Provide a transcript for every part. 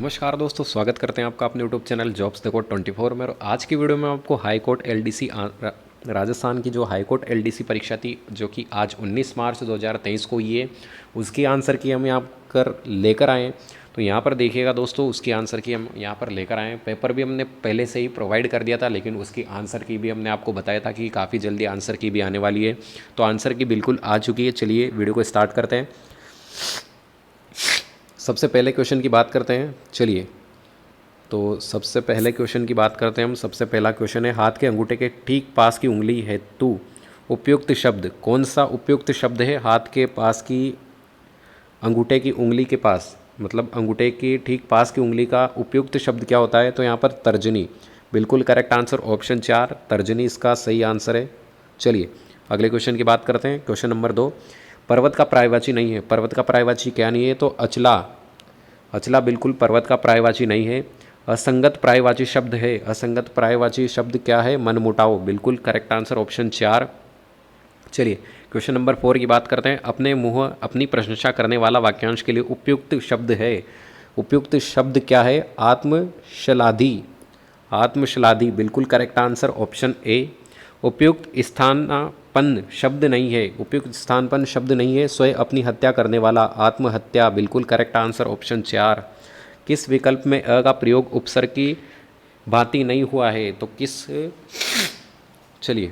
नमस्कार दोस्तों, स्वागत करते हैं आपका अपने यूट्यूब चैनल जॉब्स देखो 24 में। और आज की वीडियो में आपको हाई कोर्ट एलडीसी राजस्थान की जो हाई कोर्ट एलडीसी परीक्षा थी, जो कि आज 19 मार्च 2023 को हुई है, उसकी आंसर की हम यहाँ कर लेकर आए हैं। तो यहाँ पर देखिएगा दोस्तों, उसकी आंसर की हम यहाँ पर लेकर आए हैं। पेपर भी हमने पहले से ही प्रोवाइड कर दिया था, लेकिन उसकी आंसर की भी हमने आपको बताया था कि काफ़ी जल्दी आंसर की भी आने वाली है। तो आंसर की बिल्कुल आ चुकी है। चलिए वीडियो को स्टार्ट करते हैं। सबसे पहले क्वेश्चन की बात करते हैं। चलिए, तो सबसे पहले क्वेश्चन की बात करते हैं हम। सबसे पहला क्वेश्चन है, हाथ के अंगूठे के ठीक पास की उंगली हेतु उपयुक्त शब्द। कौन सा उपयुक्त शब्द है? हाथ के पास की अंगूठे की उंगली के पास, मतलब अंगूठे की ठीक पास की उंगली का उपयुक्त शब्द क्या होता है? तो यहाँ पर तर्जनी। बिल्कुल करेक्ट आंसर ऑप्शन 4, तर्जनी इसका सही आंसर है। चलिए अगले क्वेश्चन की बात करते हैं। क्वेश्चन नंबर 2, पर्वत का पर्यायवाची नहीं है। पर्वत का पर्यायवाची क्या नहीं है? तो अचला। अचला बिल्कुल पर्वत का पर्यायवाची नहीं है। असंगत पर्यायवाची शब्द है। असंगत पर्यायवाची शब्द क्या है? मनमुटाव। बिल्कुल करेक्ट आंसर ऑप्शन 4। चलिए क्वेश्चन नंबर 4 की बात करते हैं। अपने मुँह अपनी प्रशंसा करने वाला वाक्यांश के लिए उपयुक्त शब्द है। उपयुक्त शब्द क्या है? आत्मशलाधि। आत्मशलाधि बिल्कुल करेक्ट आंसर ऑप्शन ए। उपयुक्त स्थानापन्न शब्द नहीं है। उपयुक्त स्थानपन्न शब्द नहीं है। स्वयं अपनी हत्या करने वाला, आत्महत्या। बिल्कुल करेक्ट आंसर ऑप्शन 4। किस विकल्प में अ का प्रयोग उपसर्ग की भांति नहीं हुआ है? तो चलिए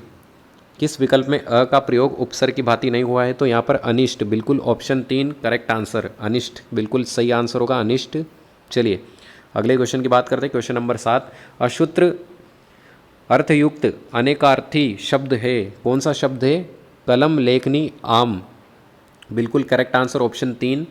किस विकल्प में अ का प्रयोग उपसर्ग की भांति नहीं हुआ है? तो यहाँ पर अनिष्ट। बिल्कुल ऑप्शन 3 करेक्ट आंसर, अनिष्ट बिल्कुल सही आंसर होगा, अनिष्ट। चलिए अगले क्वेश्चन की बात करते हैं। क्वेश्चन नंबर 7, अशुत्र अर्थयुक्त अनेकार्थी शब्द है। कौन सा शब्द है? कलम, लेखनी, आम। बिल्कुल करेक्ट आंसर ऑप्शन 3।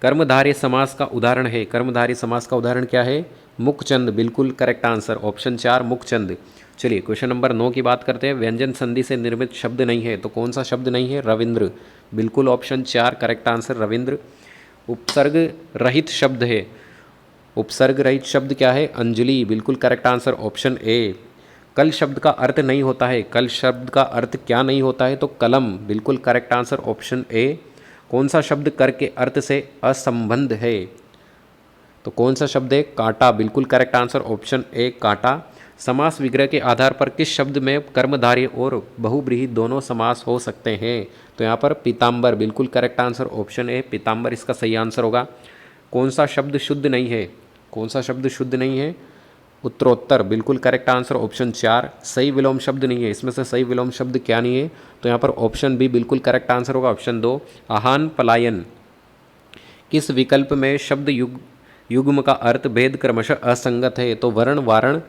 कर्मधारय समास का उदाहरण है। कर्मधारय समास का उदाहरण क्या है? मुखचंद। बिल्कुल करेक्ट आंसर ऑप्शन 4, मुखचंद। चलिए क्वेश्चन नंबर 9 की बात करते हैं। व्यंजन संधि से निर्मित शब्द नहीं है। तो कौन सा शब्द नहीं है? रविंद्र। बिल्कुल ऑप्शन 4 करेक्ट आंसर, रविंद्र। उपसर्ग रहित शब्द है। उपसर्ग रहित शब्द क्या है? अंजलि। बिल्कुल करेक्ट आंसर ऑप्शन ए। कल शब्द का अर्थ नहीं होता है। कल शब्द का अर्थ क्या नहीं होता है? तो कलम। बिल्कुल करेक्ट आंसर ऑप्शन ए। कौन सा शब्द कर के अर्थ से असंबंध है? तो कौन सा शब्द है? कांटा। बिल्कुल करेक्ट आंसर ऑप्शन ए, कांटा। समास विग्रह के आधार पर किस शब्द में कर्मधारय और बहुब्रीहि दोनों समास हो सकते हैं? तो यहाँ पर पीताम्बर। बिल्कुल करेक्ट आंसर ऑप्शन ए, पीताम्बर इसका सही आंसर होगा। कौन सा शब्द शुद्ध नहीं है? कौन सा शब्द शुद्ध नहीं है? उत्तरोत्तर। बिल्कुल करेक्ट आंसर ऑप्शन 4। सही विलोम शब्द नहीं है। इसमें से सही विलोम शब्द क्या नहीं है? तो यहाँ पर ऑप्शन बी बिल्कुल करेक्ट आंसर होगा, ऑप्शन 2 आहान पलायन। किस विकल्प में शब्द युग्म का अर्थ भेद क्रमशः असंगत है? तो वर्ण, वारण,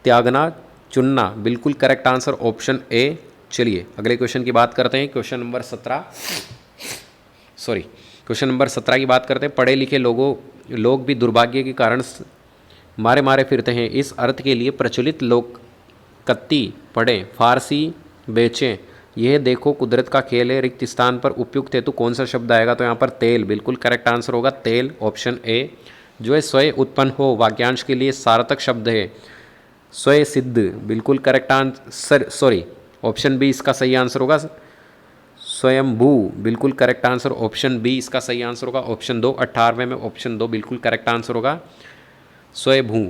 त्यागना, चुनना। बिल्कुल करेक्ट आंसर ऑप्शन ए। चलिए अगले क्वेश्चन की बात करते हैं। क्वेश्चन नंबर 17 की बात करते हैं। पढ़े लिखे लोग भी दुर्भाग्य के कारण मारे मारे फिरते हैं। इस अर्थ के लिए प्रचलित लोक कत्ती पढ़ें, फारसी बेचें, यह देखो कुदरत का खेल है, रिक्त स्थान पर उपयुक्त हेतु कौन सा शब्द आएगा? तो यहाँ पर तेल। बिल्कुल करेक्ट आंसर होगा तेल, ऑप्शन ए। जो है स्वयं उत्पन्न हो वाक्यांश के लिए सार्थक शब्द है स्वयं सिद्ध। बिल्कुल करेक्ट आंसर, ऑप्शन बी इसका सही आंसर होगा, स्वयंभू। बिल्कुल करेक्ट आंसर ऑप्शन बी इसका सही आंसर होगा, ऑप्शन 2 18वें में ऑप्शन 2 बिल्कुल करेक्ट आंसर होगा, स्वयंभू।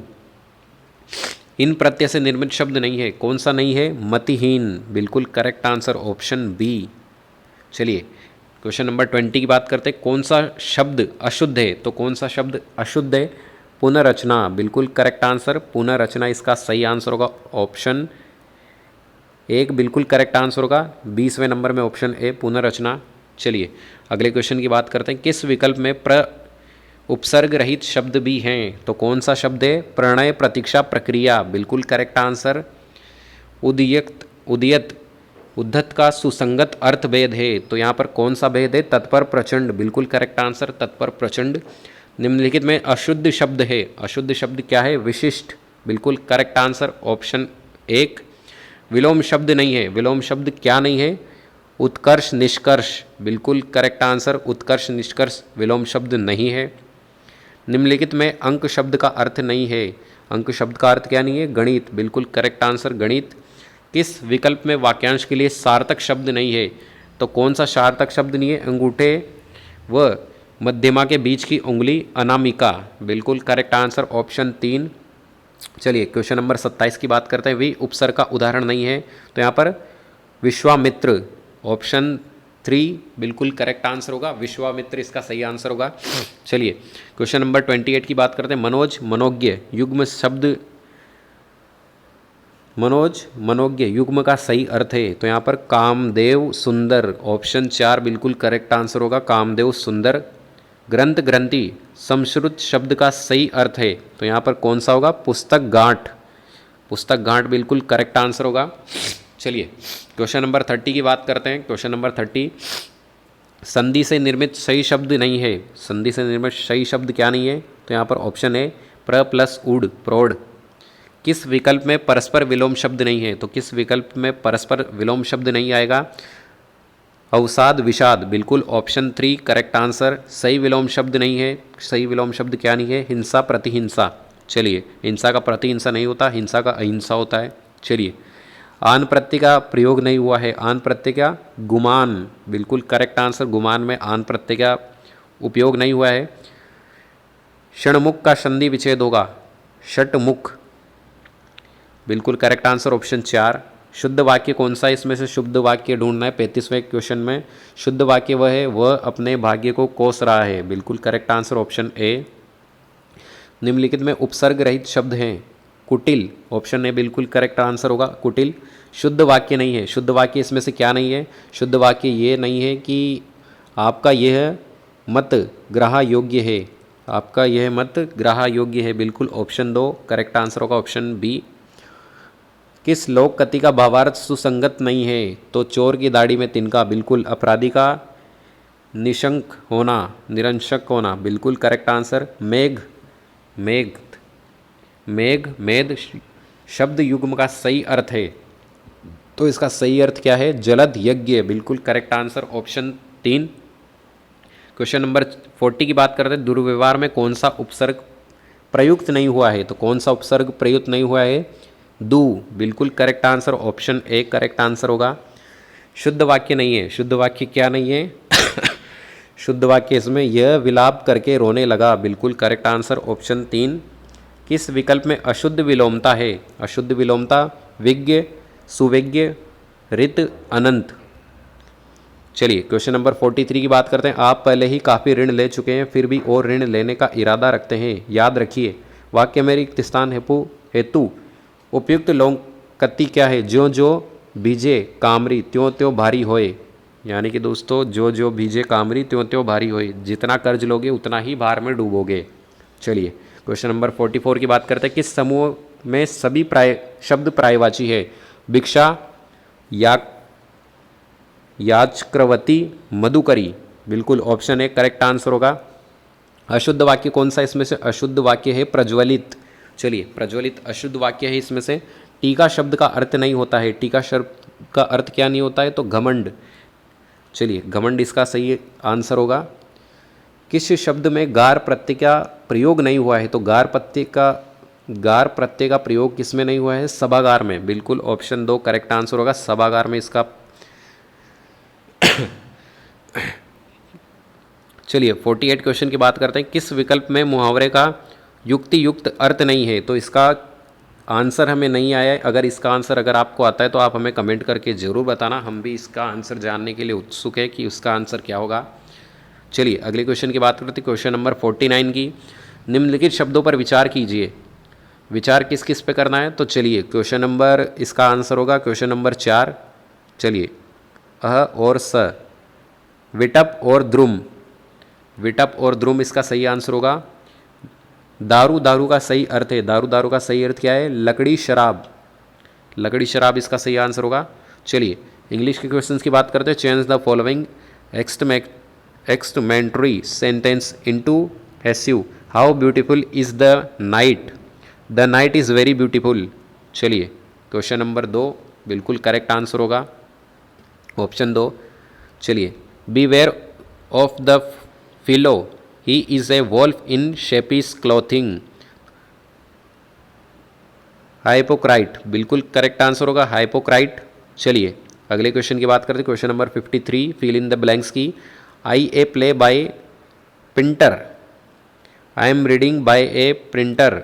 इन प्रत्यय से निर्मित शब्द नहीं है। कौन सा नहीं है? मतिहीन। बिल्कुल करेक्ट आंसर ऑप्शन बी। चलिए क्वेश्चन नंबर 20 की बात करते हैं। कौन सा शब्द अशुद्ध है? तो कौन सा शब्द अशुद्ध है? पुनर्रचना। बिल्कुल करेक्ट आंसर, पुनर्रचना इसका सही आंसर होगा, ऑप्शन 1 बिल्कुल करेक्ट आंसर होगा, 20वें नंबर में ऑप्शन ए, पुनर्रचना। चलिए अगले क्वेश्चन की बात करते हैं। किस विकल्प में उपसर्ग रहित शब्द भी हैं? तो कौन सा शब्द है? प्रणय, प्रतीक्षा, प्रक्रिया। बिल्कुल करेक्ट आंसर, उदयत। उद्धत का सुसंगत अर्थ भेद है। तो यहाँ पर कौन सा भेद है? तत्पर, प्रचंड। बिल्कुल करेक्ट आंसर, तत्पर, प्रचंड। निम्नलिखित में अशुद्ध शब्द है। अशुद्ध शब्द क्या है? विशिष्ट। बिल्कुल करेक्ट आंसर ऑप्शन 1। विलोम शब्द नहीं है। विलोम शब्द क्या नहीं है? उत्कर्ष, निष्कर्ष। बिल्कुल करेक्ट आंसर, उत्कर्ष, निष्कर्ष विलोम शब्द नहीं है। निम्नलिखित में अंक शब्द का अर्थ नहीं है। अंक शब्द का अर्थ क्या नहीं है? गणित। बिल्कुल करेक्ट आंसर, गणित। किस विकल्प में वाक्यांश के लिए सार्थक शब्द नहीं है? तो कौन सा सार्थक शब्द नहीं है? अंगूठे व मध्यमा के बीच की उंगली अनामिका, बिल्कुल करेक्ट आंसर ऑप्शन 3। चलिए क्वेश्चन नंबर 27 की बात करते हैं। वी उपसर्ग का उदाहरण नहीं है, तो यहाँ पर विश्वामित्र ऑप्शन 3 बिल्कुल करेक्ट आंसर होगा, विश्वामित्र इसका सही आंसर होगा। चलिए क्वेश्चन नंबर 28 की बात करते हैं। मनोज मनोज्ञ युग्म शब्द, मनोज मनोज्ञ युग्म का सही अर्थ है, तो यहाँ पर कामदेव सुंदर ऑप्शन 4 बिल्कुल करेक्ट आंसर होगा, कामदेव सुंदर। ग्रंथ ग्रंथि संस्कृत शब्द का सही अर्थ है, तो यहाँ पर कौन सा होगा, पुस्तक गांठ, पुस्तक गांठ बिल्कुल करेक्ट आंसर होगा। चलिए क्वेश्चन नंबर 30 की बात करते हैं। क्वेश्चन नंबर 30, संधि से निर्मित सही शब्द नहीं है, संधि से निर्मित सही शब्द क्या नहीं है, तो यहाँ पर ऑप्शन है प्र प्लस उड, प्रौढ़। किस विकल्प में परस्पर विलोम शब्द नहीं है, तो किस विकल्प में परस्पर विलोम शब्द नहीं आएगा, अवसाद विषाद, बिल्कुल ऑप्शन 3 करेक्ट आंसर। सही विलोम शब्द नहीं है, सही विलोम शब्द क्या नहीं है, हिंसा प्रतिहिंसा। चलिए हिंसा का प्रतिहिंसा नहीं होता, हिंसा का अहिंसा होता है। चलिए आन प्रत्यय का प्रयोग नहीं हुआ है, आन प्रत्यय का गुमान, बिल्कुल करेक्ट आंसर, गुमान में आन प्रत्यय का उपयोग नहीं हुआ है। षणमुख का संधि विच्छेद होगा, षटमुख, बिल्कुल करेक्ट आंसर ऑप्शन 4। शुद्ध वाक्य कौन सा है, इसमें से शुद्ध वाक्य ढूंढना है 35वें क्वेश्चन में। शुद्ध वाक्य वह है वह अपने भाग्य को कोस रहा है, बिल्कुल करेक्ट आंसर ऑप्शन ए। निम्नलिखित में उपसर्ग रहित शब्द हैं, कुटिल ऑप्शन ए बिल्कुल करेक्ट आंसर होगा, कुटिल। शुद्ध वाक्य नहीं है, शुद्ध वाक्य इसमें से क्या नहीं है, शुद्ध वाक्य ये नहीं है कि आपका यह मत ग्रह योग्य है, आपका यह मत ग्रह योग्य है, बिल्कुल ऑप्शन 2 करेक्ट आंसर होगा, ऑप्शन बी। किस लोक कथि का भावार्थ सुसंगत नहीं है, तो चोर की दाढ़ी में तिनका, बिल्कुल। अपराधी का निशंक होना, निरंशक होना, बिल्कुल करेक्ट आंसर। मेघ, मेघ, मेघ मेध शब्द युग्म का सही अर्थ है, तो इसका सही अर्थ क्या है, जलद यज्ञ, बिल्कुल correct answer option 3। Question number 40 की बात करते हैं। दुर्व्यवहार में कौन सा उपसर्ग प्रयुक्त नहीं हुआ है, तो कौन सा उपसर्ग प्रयुक्त नहीं हुआ है, दू, बिल्कुल correct answer option A correct answer होगा। शुद्ध वाक्य नहीं है, शुद्ध वाक्य क्या नहीं है शुद्ध वाक्य इसमें यह विलाप करके रोने लगा, बिल्कुल करेक्ट आंसर ऑप्शन 3। किस विकल्प में अशुद्ध विलोमता है, अशुद्ध विलोमता विज्ञ, सुविज्ञ, ऋत, अनंत। चलिए क्वेश्चन नंबर 43 की बात करते हैं। आप पहले ही काफ़ी ऋण ले चुके हैं, फिर भी और ऋण लेने का इरादा रखते हैं, याद रखिए वाक्य में रिक्त स्थान हेतु उपयुक्त लोक कति क्या है, ज्यों ज्यों बीजे कामरी त्यों त्यों भारी होए, यानी कि दोस्तों जो जो बीजे कामरी त्यों त्यों भारी होए, जितना कर्ज लोगे उतना ही भार में डूबोगे। चलिए क्वेश्चन नंबर 44 की बात करते हैं। किस समूह में सभी शब्द प्रायवाची है, भिक्षा, याचक्रवती, मधुकरी, बिल्कुल ऑप्शन ए करेक्ट आंसर होगा। अशुद्ध वाक्य कौन सा, इसमें से अशुद्ध वाक्य है प्रज्वलित। चलिए प्रज्वलित अशुद्ध वाक्य है इसमें से। टीका शब्द का अर्थ नहीं होता है, टीका शब्द का अर्थ क्या नहीं होता है, तो घमंड। चलिए घमंड इसका सही आंसर होगा। किस शब्द में गार प्रत्यय का प्रयोग नहीं हुआ है, तो गार प्रत्यय का प्रयोग किस में नहीं हुआ है, सभागार में, बिल्कुल ऑप्शन 2 करेक्ट आंसर होगा, सभागार में इसका चलिए 48 क्वेश्चन की बात करते हैं। किस विकल्प में मुहावरे का युक्ति युक्त अर्थ नहीं है, तो इसका आंसर हमें नहीं आया है। अगर इसका आंसर अगर आपको आता है तो आप हमें कमेंट करके ज़रूर बताना, हम भी इसका आंसर जानने के लिए उत्सुक है कि उसका आंसर क्या होगा। चलिए अगले क्वेश्चन की बात करते हैं, क्वेश्चन नंबर 49 की। निम्नलिखित शब्दों पर विचार कीजिए। विचार किस किस पे करना है, तो चलिए क्वेश्चन नंबर इसका आंसर होगा क्वेश्चन नंबर 4। चलिए अह और स, विटप और द्रुम, विटप और द्रुम इसका सही आंसर होगा। दारू, दारू का सही अर्थ है, दारू, दारू का सही अर्थ क्या है, लकड़ी शराब, लकड़ी शराब इसका सही आंसर होगा। चलिए इंग्लिश के क्वेश्चंस की बात करते हैं। Change the following exclamatory sentence into passive. How beautiful is the night, the night is very beautiful. चलिए क्वेश्चन नंबर 2 बिल्कुल करेक्ट आंसर होगा, ऑप्शन 2। चलिए beware of the fellow, he is a wolf in sheep's clothing. Hypocrite, बिल्कुल correct answer होगा हाइपोक्राइट। चलिए अगले question की बात करते हैं, question number 53, fill in the blanks की। I a play by printer, I am reading by a printer,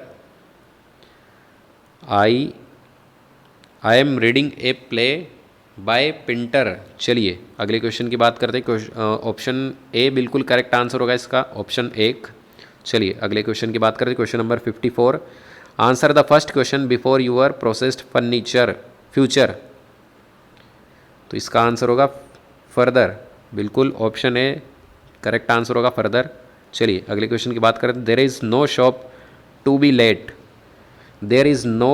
I I am reading a play by printer. चलिए अगले क्वेश्चन की बात करते हैं। ऑप्शन ए बिल्कुल करेक्ट आंसर होगा इसका, ऑप्शन एक। चलिए अगले क्वेश्चन की बात करते हैं। Question number 54, answer the first question before your processed furniture future. तो इसका आंसर होगा फर्दर, बिल्कुल ऑप्शन ए करेक्ट आंसर होगा फर्दर। चलिए अगले क्वेश्चन की बात करते हैं। There is no shop to be let, there is no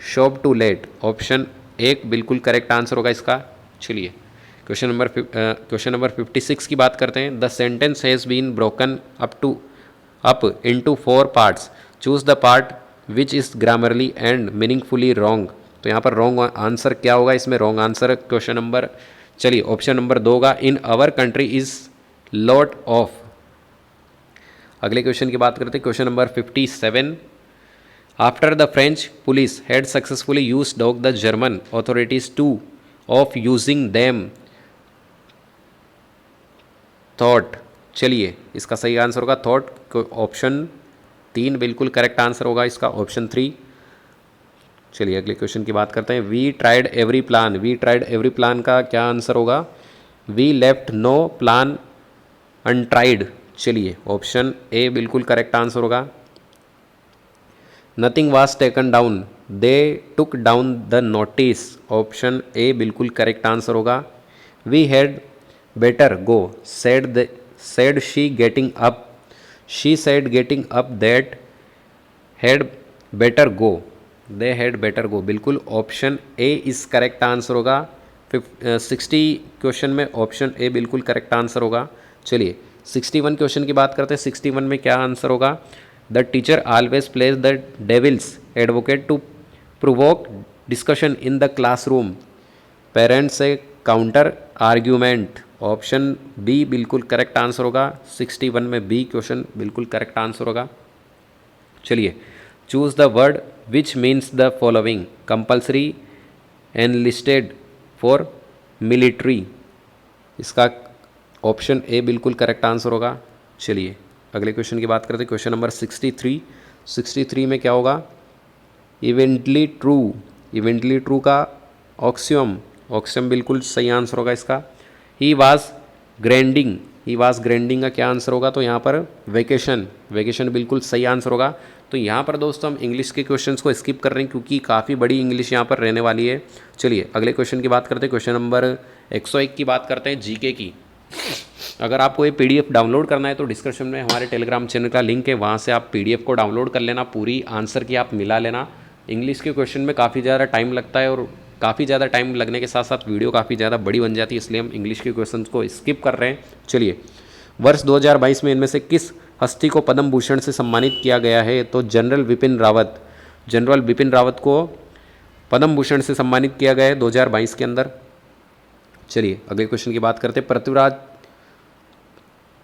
shop to let, option एक बिल्कुल करेक्ट आंसर होगा इसका। चलिए क्वेश्चन नंबर 56 की बात करते हैं। The sentence has been broken up into 4 parts, choose the part which is grammatically and meaningfully wrong. तो यहाँ पर रॉन्ग आंसर क्या होगा इसमें? रॉन्ग आंसर क्वेश्चन नंबर, चलिए ऑप्शन नंबर 2 होगा, in our country is lot of. अगले question की बात करते हैं। Question number 57, after the French police had successfully use dog the German authorities to of using them thought. चलिए इसका सही आंसर होगा थॉट, ऑप्शन 3 बिल्कुल करेक्ट आंसर होगा इसका, ऑप्शन 3। चलिए अगले क्वेश्चन की बात करते हैं। We tried every plan, we tried every plan का क्या आंसर होगा? We left no plan untried. चलिए ऑप्शन ए बिल्कुल करेक्ट आंसर होगा। Nothing was taken down, they took down the notice, option A बिल्कुल करेक्ट आंसर होगा। We had better go, said she getting up, she said getting up that had better go, they had better go, बिल्कुल option ए इस correct answer होगा। 60 question में option A बिल्कुल correct answer होगा। चलिए 61 question की बात करते हैं। 61 में क्या आंसर होगा? The teacher always plays the devil's advocate to provoke discussion in the classroom, parents से काउंटर आर्ग्यूमेंट, ऑप्शन बी बिल्कुल करेक्ट आंसर होगा। 61 में बी क्वेश्चन बिल्कुल करेक्ट आंसर होगा। चलिए choose the word which means the following, compulsory enlisted for military, इसका option A बिल्कुल correct answer होगा। चलिए अगले क्वेश्चन की बात करते हैं। क्वेश्चन नंबर 63, 63 में क्या होगा? इवेंटली ट्रू, इवेंटली ट्रू का ऑक्सियम, ऑक्सियम बिल्कुल सही आंसर होगा इसका। He was grinding, he was grinding का क्या आंसर होगा? तो यहाँ पर वेकेशन, वेकेशन बिल्कुल सही आंसर होगा। तो यहाँ पर दोस्तों हम इंग्लिश के क्वेश्चंस को स्किप कर रहे हैं क्योंकि काफ़ी बड़ी इंग्लिश यहाँ पर रहने वाली है। चलिए अगले क्वेश्चन की बात करते हैं। क्वेश्चन नंबर 101 की बात करते हैं, जीके की। अगर आपको ये पीडीएफ डाउनलोड करना है तो डिस्क्रिप्शन में हमारे टेलीग्राम चैनल का लिंक है, वहाँ से आप पीडीएफ को डाउनलोड कर लेना, पूरी आंसर की आप मिला लेना। इंग्लिश के क्वेश्चन में काफ़ी ज़्यादा टाइम लगता है और काफ़ी ज़्यादा टाइम लगने के साथ साथ वीडियो काफ़ी ज़्यादा बड़ी बन जाती है, इसलिए हम इंग्लिश के क्वेश्चन को स्किप कर रहे हैं। चलिए वर्ष 2022 में इनमें से किस हस्ती को पद्म भूषण से सम्मानित किया गया है? तो जनरल विपिन रावत, जनरल विपिन रावत को पद्म भूषण से सम्मानित किया गया है 2022 के अंदर। चलिए अगले क्वेश्चन की बात करते हैं।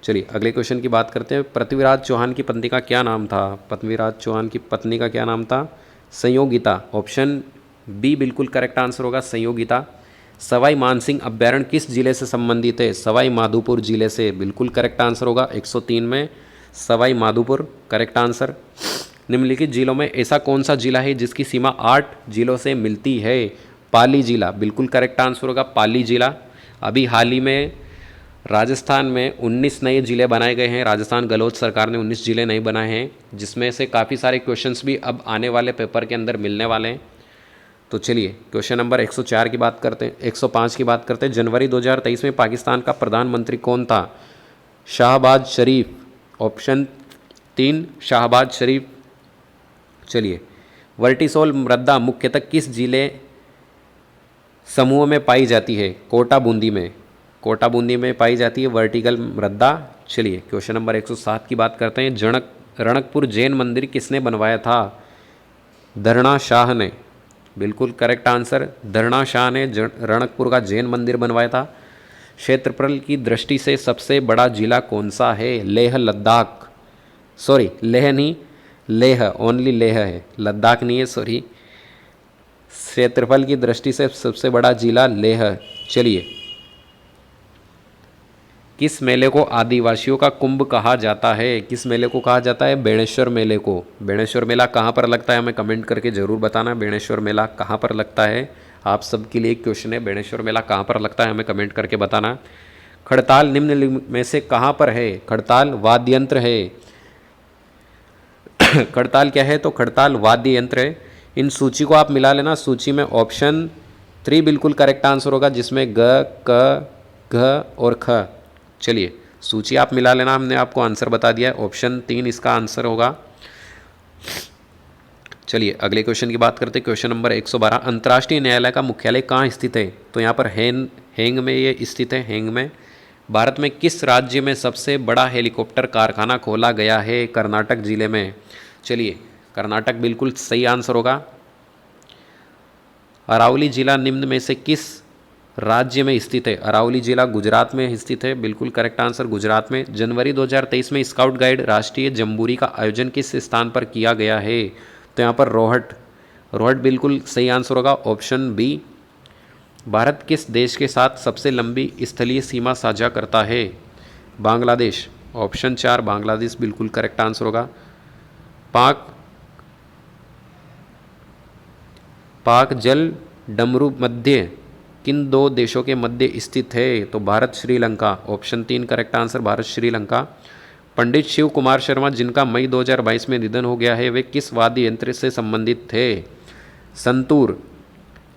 चलिए अगले क्वेश्चन की बात करते हैं। पृथ्वीराज चौहान की पत्नी का क्या नाम था? पृथ्वीराज चौहान की पत्नी का क्या नाम था? संयोगिता, ऑप्शन बी बिल्कुल करेक्ट आंसर होगा, संयोगिता। सवाई मानसिंह अभ्यारण्य किस जिले से संबंधित है? सवाई माधोपुर जिले से, बिल्कुल करेक्ट आंसर होगा। 103 में सवाई माधोपुर करेक्ट आंसर। निम्नलिखित जिलों में ऐसा कौन सा जिला है जिसकी सीमा 8 जिलों से मिलती है? पाली जिला, बिल्कुल करेक्ट आंसर होगा, पाली जिला। अभी हाल ही में राजस्थान में 19 नए ज़िले बनाए गए हैं। राजस्थान गहलोत सरकार ने 19 ज़िले नए बनाए हैं, जिसमें से काफ़ी सारे क्वेश्चंस भी अब आने वाले पेपर के अंदर मिलने वाले हैं। तो चलिए क्वेश्चन नंबर 104 की बात करते हैं, 105 की बात करते हैं। जनवरी 2023 में पाकिस्तान का प्रधानमंत्री कौन था? शाहबाज शरीफ, ऑप्शन 3 शाहबाज शरीफ। चलिए वर्टिसोल मृदा मुख्यतः किस जिले समूह में पाई जाती है? कोटा बूंदी में, कोटा बूंदी में पाई जाती है वर्टिकल मृदा। चलिए क्वेश्चन नंबर 107 की बात करते हैं। रणकपुर जैन मंदिर किसने बनवाया था? धरणा शाह ने, बिल्कुल करेक्ट आंसर, धरणा शाह ने रणकपुर का जैन मंदिर बनवाया था। क्षेत्रफल की दृष्टि से सबसे बड़ा जिला कौन सा है? लेह लद्दाख, सॉरी लेह नहीं, लेह ओनली लेह है, लद्दाख नहीं है, सॉरी। क्षेत्रफल की दृष्टि से सबसे बड़ा जिला लेह। चलिए किस मेले को आदिवासियों का कुंभ कहा जाता है? किस मेले को कहा जाता है? बेणेश्वर मेले को। बेणेश्वर मेला कहाँ पर लगता है हमें कमेंट करके ज़रूर बताना। बेणेश्वर मेला कहाँ पर लगता है? आप सबके लिए एक क्वेश्चन है, बेणेश्वर मेला कहाँ पर लगता है हमें कमेंट करके बताना। खड़ताल निम्नलिखित में से कहाँ पर है? खड़ताल वाद्य यंत्र है। खड़ताल क्या है? तो खड़ताल वाद्य यंत्र है। इन सूची को आप मिला लेना। सूची में ऑप्शन 3 बिल्कुल करेक्ट आंसर होगा, जिसमें ग, क, घ और ख। चलिए सूची आप मिला लेना, हमने आपको आंसर बता दिया है, ऑप्शन 3 इसका आंसर होगा। चलिए अगले क्वेश्चन की बात करते हैं। क्वेश्चन नंबर 112, अंतर्राष्ट्रीय न्यायालय का मुख्यालय कहाँ स्थित है? तो यहाँ पर हेंग में ये स्थित है, हेंग में। भारत में किस राज्य में सबसे बड़ा हेलीकॉप्टर कारखाना खोला गया है? कर्नाटक जिले में। चलिए कर्नाटक बिल्कुल सही आंसर होगा। अरावली जिला निम्न में से किस राज्य में स्थित है? अरावली जिला गुजरात में स्थित है, बिल्कुल करेक्ट आंसर गुजरात में। जनवरी 2023 में स्काउट गाइड राष्ट्रीय जम्बूरी का आयोजन किस स्थान पर किया गया है? तो यहाँ पर रोहट। रोहट बिल्कुल सही आंसर होगा, ऑप्शन बी। भारत किस देश के साथ सबसे लंबी स्थलीय सीमा साझा करता है? बांग्लादेश, ऑप्शन 4 बांग्लादेश बिल्कुल करेक्ट आंसर होगा। पाक जल डमरू मध्य किन 2 देशों के मध्य स्थित है? तो Bharat Sri Lanka, option 3 correct answer Bharat Sri Lanka. Pandit Shiv Kumar Sharma जिनका मई 2022 में निधन हो गया है, वे किस वाद्य यंत्र से संबंधित थे? संतूर।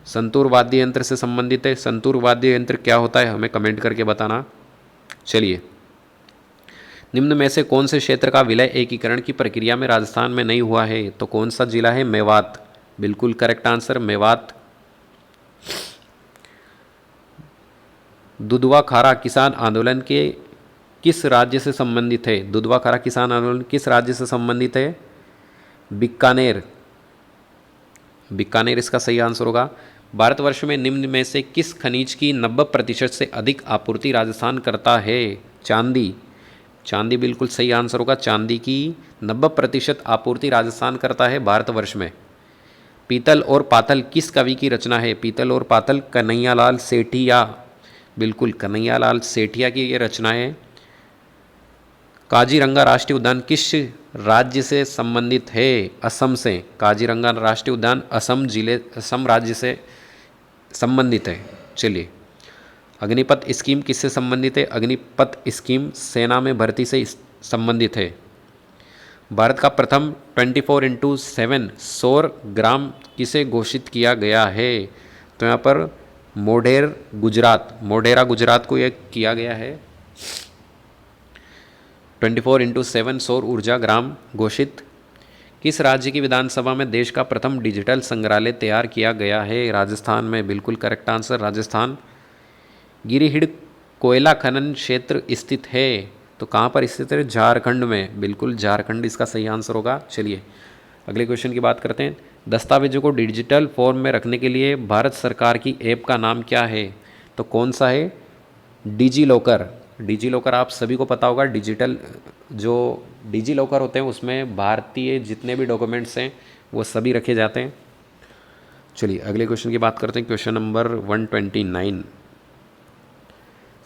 संतूर वाद्य यंत्र से संबंधित है। संतूर वाद्य यंत्र क्या होता है हमें कमेंट करके बताना। चलिए निम्न में से कौन से क्षेत्र का विलय एकीकरण की प्रक्रिया में राजस्थान में नहीं हुआ है? तो कौन सा जिला है? मेवात, बिल्कुल करेक्ट आंसर मेवात। दुधवा खारा किसान आंदोलन के किस राज्य से संबंधित है? दुधवा खारा किसान आंदोलन किस राज्य से संबंधित है? बीकानेर। बीकानेर इसका सही आंसर होगा। भारतवर्ष में निम्न में से किस खनिज की 90% से अधिक आपूर्ति राजस्थान करता है? चांदी। चांदी बिल्कुल सही आंसर होगा। चांदी की 90% आपूर्ति राजस्थान करता है भारतवर्ष में। पीतल और पातल किस कवि की रचना है? पीतल और पातल कन्हैयालाल सेठिया, बिल्कुल कन्हैयालाल सेठिया की ये रचना है। काजीरंगा राष्ट्रीय उद्यान किस राज्य से संबंधित है? असम से। काजीरंगा राष्ट्रीय उद्यान असम राज्य से संबंधित है। चलिए अग्निपथ स्कीम किससे संबंधित है? अग्निपथ स्कीम सेना में भर्ती से संबंधित है। भारत का प्रथम 24x7 सौर ग्राम किसे घोषित किया गया है? तो यहाँ पर मोढेरा गुजरात को यह किया गया है। 24x7 सौर ऊर्जा ग्राम घोषित। किस राज्य की विधानसभा में देश का प्रथम डिजिटल संग्रहालय तैयार किया गया है? राजस्थान में, बिल्कुल करेक्ट आंसर राजस्थान। गिरिहिड़ कोयला खनन क्षेत्र स्थित है, तो कहाँ पर स्थित है? झारखंड में, बिल्कुल झारखंड इसका सही आंसर होगा। चलिए अगले क्वेश्चन की बात करते हैं। दस्तावेजों को डिजिटल फॉर्म में रखने के लिए भारत सरकार की ऐप का नाम क्या है? तो कौन सा है? Digi locker. डिजी लॉकर आप सभी को पता होगा। जो डिजी लॉकर होते हैं उसमें भारतीय जितने भी डॉक्यूमेंट्स हैं वो सभी रखे जाते हैं। चलिए अगले क्वेश्चन की बात करते हैं। क्वेश्चन नंबर 129,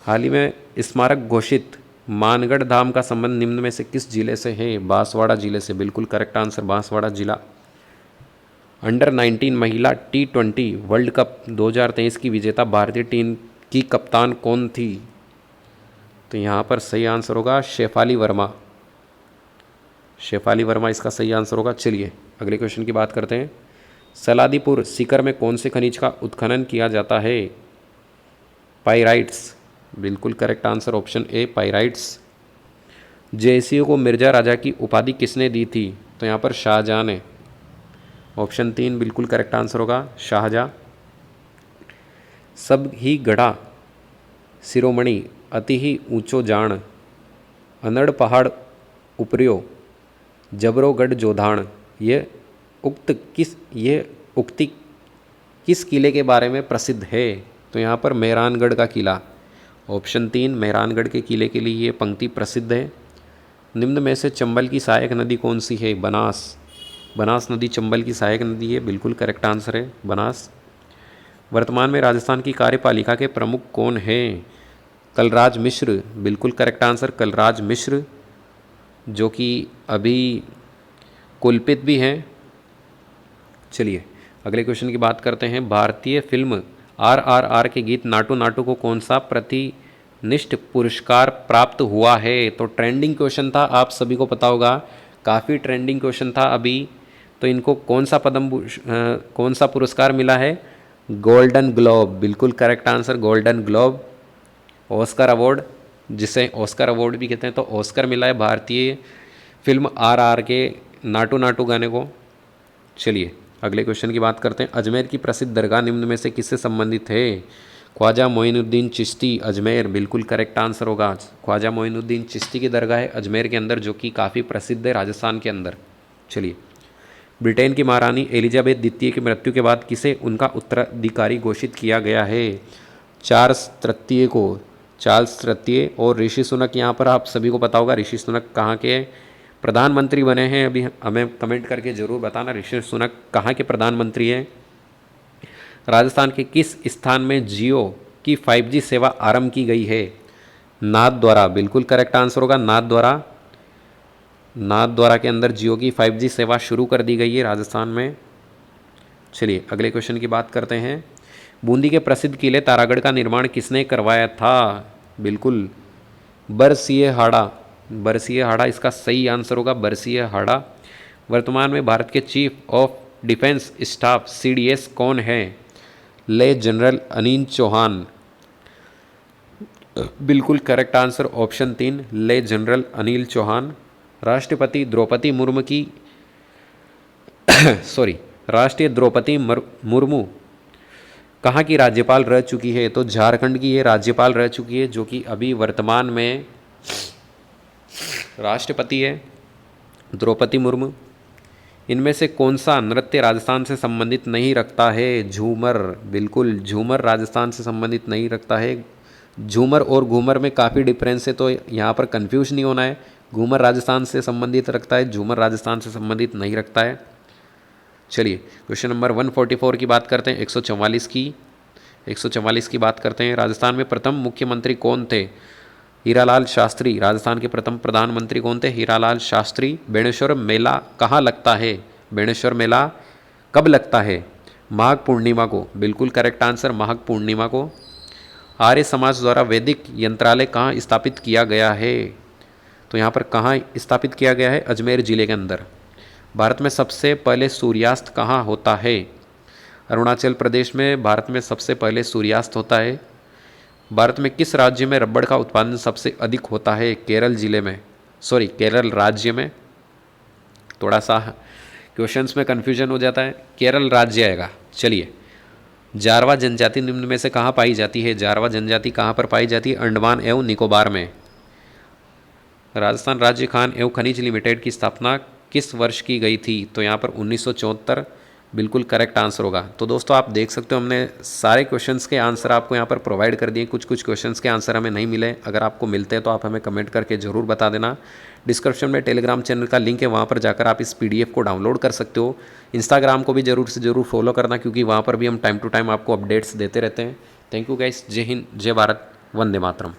हाल ही में स्मारक घोषित मानगढ़ धाम का संबंध निम्न में से किस जिले से है? बांसवाड़ा जिले से, बिल्कुल करेक्ट आंसर बांसवाड़ा जिला। अंडर 19 महिला T20 वर्ल्ड कप 2023 की विजेता भारतीय टीम की कप्तान कौन थी? तो यहाँ पर सही आंसर होगा शेफाली वर्मा। शेफाली वर्मा इसका सही आंसर होगा। चलिए अगले क्वेश्चन की बात करते हैं। सलादीपुर सीकर में कौन से खनिज का उत्खनन किया जाता है? पाइराइट्स, बिल्कुल correct answer option A pyrites. Jai Singh को मिर्जा राजा की उपाधि किसने दी थी? तो यहाँ पर शाहजहाँ ने, ऑप्शन 3 बिल्कुल करेक्ट आंसर होगा शाहजहाँ। सब ही गढ़ा शिरोमणि अति ही ऊंचो जान, अनड़ पहाड़ उपरियो जबरोगढ़ जोधान, ये उक्ति किस किले के बारे में प्रसिद्ध है? तो यहाँ पर मेहरानगढ़ का किला, ऑप्शन 3 मेहरानगढ़ के किले के लिए ये पंक्ति प्रसिद्ध है। निम्न में से चंबल की सहायक नदी कौन सी है? बनास। बनास नदी चंबल की सहायक नदी है, बिल्कुल करेक्ट आंसर है बनास। वर्तमान में राजस्थान की कार्यपालिका के प्रमुख कौन हैं? कलराज मिश्र, बिल्कुल करेक्ट आंसर कलराज मिश्र, जो कि अभी कुलपित भी हैं। चलिए अगले क्वेश्चन की बात करते हैं। भारतीय फिल्म RRR के गीत नाटू नाटू को कौन सा प्रतिनिष्ठ पुरस्कार प्राप्त हुआ है? तो ट्रेंडिंग क्वेश्चन था, आप सभी को पता होगा, काफ़ी ट्रेंडिंग क्वेश्चन था अभी। तो इनको कौन सा पुरस्कार मिला है? गोल्डन ग्लोब, बिल्कुल correct answer golden globe. Oscar award, जिसे ऑस्कर अवार्ड भी कहते हैं, तो ऑस्कर मिला है भारतीय फिल्म RRR के नाटू नाटू गाने को। चलिए अगले क्वेश्चन की बात करते हैं। अजमेर की प्रसिद्ध दरगाह निम्न में से किससे संबंधित है? ख्वाजा मोइनुद्दीन चिश्ती अजमेर, बिल्कुल करेक्ट आंसर होगा ख्वाजा मोइनुद्दीन चिश्ती की दरगाह है अजमेर के अंदर, जो कि काफ़ी प्रसिद्ध है राजस्थान के अंदर। चलिए, ब्रिटेन की महारानी एलिजाबेथ द्वितीय की मृत्यु के बाद किसे उनका उत्तराधिकारी घोषित किया गया है? चार्ल्स तृतीय को, चार्ल्स तृतीय। और ऋषि सुनक, यहाँ पर आप सभी को पता होगा ऋषि सुनक कहाँ के प्रधानमंत्री बने हैं? अभी हमें कमेंट करके ज़रूर बताना ऋषि सुनक कहाँ के प्रधानमंत्री हैं। राजस्थान के किस स्थान में जियो की 5G सेवा आरंभ की गई है? नाथद्वारा, बिल्कुल करेक्ट आंसर होगा नाथद्वारा। नाथद्वारा के अंदर जियो की 5G सेवा शुरू कर दी गई है राजस्थान में। चलिए अगले क्वेश्चन की बात करते हैं। बूंदी के प्रसिद्ध किले तारागढ़ का निर्माण किसने करवाया था? बिल्कुल बरसिंहहाड़ा, बरसिंहहाड़ा इसका सही आंसर होगा बरसिंहहाड़ा। वर्तमान में भारत के chief of defence staff CDS कौन है? ले जनरल अनिल चौहान, बिल्कुल करेक्ट आंसर ऑप्शन 3 ले जनरल अनिल चौहान। राष्ट्रपति द्रौपदी मुर्मू की राष्ट्रीय द्रौपदी मुर्मू कहाँ की राज्यपाल रह चुकी है? तो झारखंड की ये राज्यपाल रह चुकी है, जो कि अभी वर्तमान में राष्ट्रपति है द्रौपदी मुर्मू। इनमें से कौन सा नृत्य राजस्थान से संबंधित नहीं रखता है? झूमर, बिल्कुल झूमर राजस्थान से संबंधित नहीं रखता है। झूमर और घूमर में काफ़ी डिफरेंस है, तो यहाँ पर कंफ्यूज नहीं होना है। घूमर राजस्थान से संबंधित रखता है, झूमर राजस्थान से संबंधित नहीं रखता है। चलिए क्वेश्चन नंबर 144 की बात करते हैं, 144 की बात करते हैं। राजस्थान में प्रथम मुख्यमंत्री कौन थे? हीरालाल शास्त्री। राजस्थान के प्रथम प्रधानमंत्री कौन थे? हीरालाल शास्त्री। बेणेश्वर मेला कहाँ लगता है? बेणेश्वर मेला कब लगता है? माघ पूर्णिमा को, बिल्कुल करेक्ट आंसर माघ पूर्णिमा को। आर्य समाज द्वारा वैदिक यंत्रालय कहाँ स्थापित किया गया है? तो यहाँ पर कहाँ स्थापित किया गया है? अजमेर जिले के अंदर। भारत में सबसे पहले सूर्यास्त कहाँ होता है? अरुणाचल प्रदेश में भारत में सबसे पहले सूर्यास्त होता है। भारत में किस राज्य में रबड़ का उत्पादन सबसे अधिक होता है? केरल जिले में, केरल राज्य में। थोड़ा सा क्वेश्चंस में कन्फ्यूजन हो जाता है, केरल राज्य आएगा। चलिए, जारवा जनजाति निम्न में से कहाँ पाई जाती है? जारवा जनजाति कहाँ पर पाई जाती है? अंडमान एवं निकोबार में। राजस्थान राज्य खान एवं खनिज लिमिटेड की स्थापना किस वर्ष की गई थी? तो यहाँ पर 1974, बिल्कुल करेक्ट आंसर होगा। तो दोस्तों आप देख सकते हो, हमने सारे क्वेश्चंस के आंसर आपको यहाँ पर प्रोवाइड कर दिए। कुछ क्वेश्चंस के आंसर हमें नहीं मिले, अगर आपको मिलते हैं तो आप हमें कमेंट करके ज़रूर बता देना। डिस्क्रिप्शन में टेलीग्राम चैनल का लिंक है, वहाँ पर जाकर आप इस PDF को डाउनलोड कर सकते हो। इंस्टाग्राम को भी ज़रूर से ज़रूर फॉलो करना, क्योंकि वहाँ पर भी हम टाइम टू टाइम आपको अपडेट्स देते रहते हैं। थैंक यू गाइस, जय हिंद, जय भारत, वंदे मातरम।